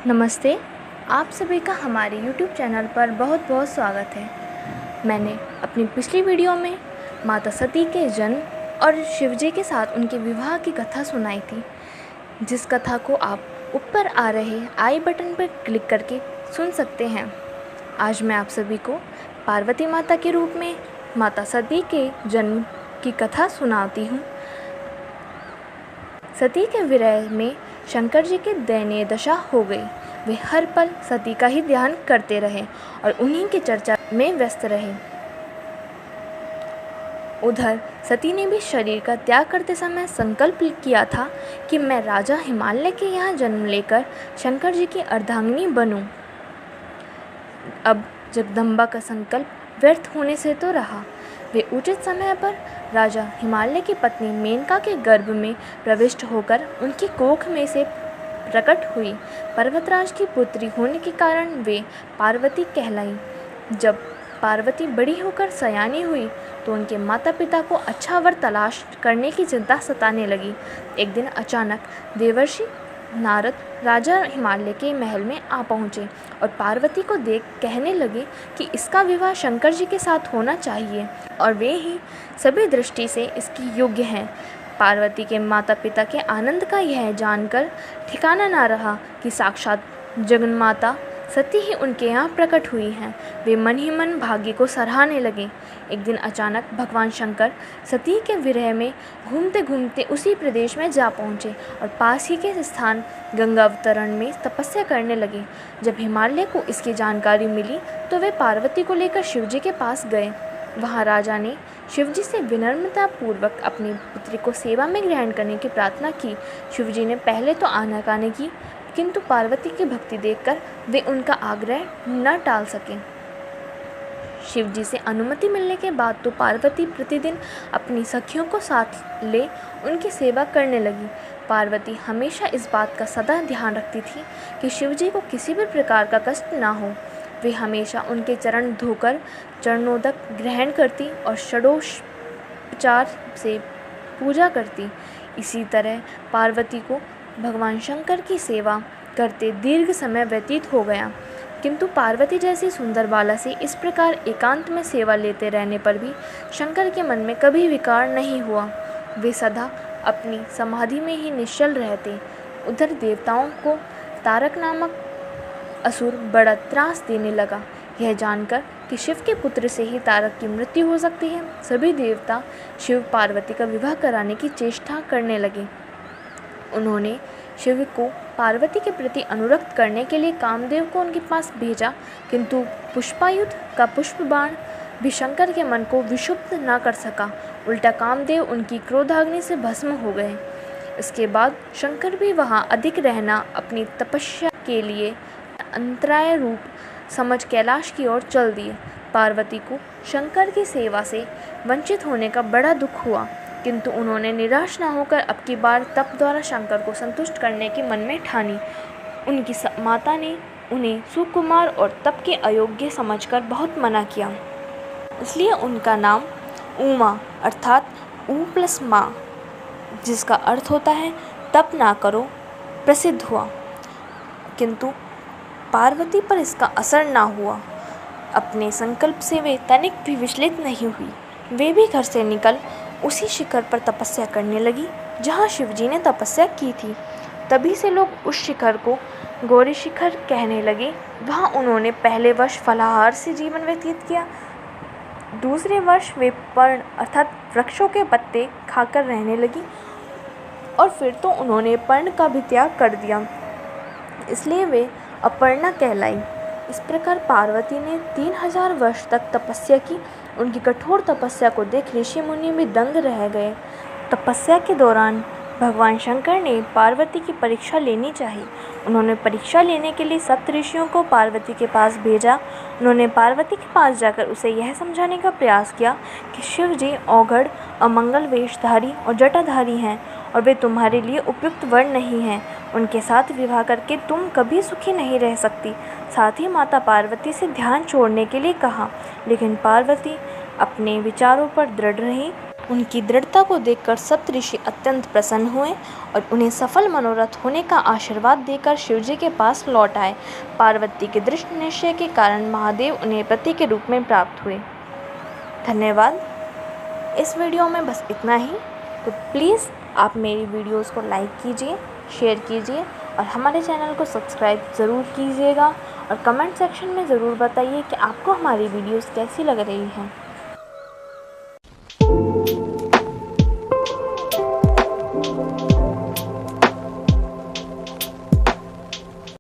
नमस्ते। आप सभी का हमारे YouTube चैनल पर बहुत बहुत स्वागत है। मैंने अपनी पिछली वीडियो में माता सती के जन्म और शिवजी के साथ उनके विवाह की कथा सुनाई थी, जिस कथा को आप ऊपर आ रहे आई बटन पर क्लिक करके सुन सकते हैं। आज मैं आप सभी को पार्वती माता के रूप में माता सती के जन्म की कथा सुनाती हूँ। सती के विरह में शंकर जी की दयनीय दशा हो गई। वे हर पल सती का ही ध्यान करते रहे और उन्हीं की चर्चा में व्यस्त रहे। उधर सती ने भी शरीर का त्याग करते समय संकल्प किया था कि मैं राजा हिमालय के यहाँ जन्म लेकर शंकर जी की अर्धांगिनी बनूं। अब जगदम्बा का संकल्प व्यर्थ होने से तो रहा। वे उचित समय पर राजा हिमालय की पत्नी मेनका के गर्भ में प्रविष्ट होकर उनकी कोख में से प्रकट हुई। पर्वतराज की पुत्री होने के कारण वे पार्वती कहलाई। जब पार्वती बड़ी होकर सयानी हुई तो उनके माता पिता को अच्छा वर तलाश करने की चिंता सताने लगी। एक दिन अचानक देवर्षि नारद राजा हिमालय के महल में आ पहुँचे और पार्वती को देख कहने लगे कि इसका विवाह शंकर जी के साथ होना चाहिए और वे ही सभी दृष्टि से इसकी योग्य हैं। पार्वती के माता पिता के आनंद का यह जानकर ठिकाना ना रहा कि साक्षात जगन्माता सती ही उनके यहाँ प्रकट हुई हैं। वे मन ही मन भाग्य को सराहने लगे। एक दिन अचानक भगवान शंकर सती के विरह में घूमते घूमते उसी प्रदेश में जा पहुँचे और पास ही के स्थान गंगावतरण में तपस्या करने लगे। जब हिमालय को इसकी जानकारी मिली तो वे पार्वती को लेकर शिवजी के पास गए। वहाँ राजा ने शिवजी से विनम्रतापूर्वक अपनी पुत्री को सेवा में ग्रहण करने की प्रार्थना की। शिवजी ने पहले तो आनाकानी की, किंतु पार्वती की भक्ति देखकर वे उनका आग्रह न टाल सके। शिवजी से अनुमति मिलने के बाद तो पार्वती प्रतिदिन अपनी सखियों को साथ ले उनकी सेवा करने लगी। पार्वती हमेशा इस बात का सदा ध्यान रखती थी कि शिवजी को किसी भी प्रकार का कष्ट ना हो। वे हमेशा उनके चरण धोकर चरणोदक ग्रहण करती और षडोपचार से पूजा करती। इसी तरह पार्वती को भगवान शंकर की सेवा करते दीर्घ समय व्यतीत हो गया, किंतु पार्वती जैसी सुंदर बाला से इस प्रकार एकांत में सेवा लेते रहने पर भी शंकर के मन में कभी विकार नहीं हुआ। वे सदा अपनी समाधि में ही निश्चल रहते। उधर देवताओं को तारक नामक असुर बड़ा त्रास देने लगा। यह जानकर कि शिव के पुत्र से ही तारक की मृत्यु हो सकती है, सभी देवता शिव पार्वती का विवाह कराने की चेष्टा करने लगे। उन्होंने शिव को पार्वती के प्रति अनुरक्त करने के लिए कामदेव को उनके पास भेजा, किंतु पुष्पायुध का पुष्प बाण भी शंकर के मन को विक्षुब्ध न कर सका। उल्टा कामदेव उनकी क्रोधाग्नि से भस्म हो गए। इसके बाद शंकर भी वहाँ अधिक रहना अपनी तपस्या के लिए अंतराय रूप समझ कैलाश की ओर चल दिए। पार्वती को शंकर की सेवा से वंचित होने का बड़ा दुख हुआ, किंतु उन्होंने निराश न होकर अब की बार तप द्वारा शंकर को संतुष्ट करने की मन में ठानी। उनकी माता ने उन्हें सुकुमार और तप के अयोग्य समझकर बहुत मना किया, इसलिए उनका नाम उमा अर्थात ऊ प्लस माँ, जिसका अर्थ होता है तप ना करो, प्रसिद्ध हुआ। किंतु पार्वती पर इसका असर ना हुआ। अपने संकल्प से वे तनिक भी विचलित नहीं हुई। वे भी घर से निकल उसी शिखर पर तपस्या करने लगी जहाँ शिवजी ने तपस्या की थी। तभी से लोग उस शिखर को गौरी शिखर कहने लगे। वहाँ उन्होंने पहले वर्ष फलाहार से जीवन व्यतीत किया, दूसरे वर्ष वे पर्ण अर्थात वृक्षों के पत्ते खाकर रहने लगी और फिर तो उन्होंने पर्ण का भी त्याग कर दिया, इसलिए वे अपर्णा कहलाई। इस प्रकार पार्वती ने 3000 वर्ष तक तपस्या की। उनकी कठोर तपस्या को देख ऋषि मुनि भी दंग रह गए। तपस्या के दौरान भगवान शंकर ने पार्वती की परीक्षा लेनी चाहिए। उन्होंने परीक्षा लेने के लिए सप्तऋषियों को पार्वती के पास भेजा। उन्होंने पार्वती के पास जाकर उसे यह समझाने का प्रयास किया कि शिव जी औघड़, अमंगल वेशधारी और जटाधारी हैं और वे तुम्हारे लिए उपयुक्त वर नहीं हैं। उनके साथ विवाह करके तुम कभी सुखी नहीं रह सकती। साथ ही माता पार्वती से ध्यान छोड़ने के लिए कहा, लेकिन पार्वती अपने विचारों पर दृढ़ रही। उनकी दृढ़ता को देखकर सप्तऋषि अत्यंत प्रसन्न हुए और उन्हें सफल मनोरथ होने का आशीर्वाद देकर शिवजी के पास लौट आए। पार्वती के दृढ़ निश्चय के कारण महादेव उन्हें पति के रूप में प्राप्त हुए। धन्यवाद। इस वीडियो में बस इतना ही। तो प्लीज़ आप मेरी वीडियोस को लाइक कीजिए, शेयर कीजिए और हमारे चैनल को सब्सक्राइब ज़रूर कीजिएगा और कमेंट सेक्शन में ज़रूर बताइए कि आपको हमारी वीडियोस कैसी लग रही हैं।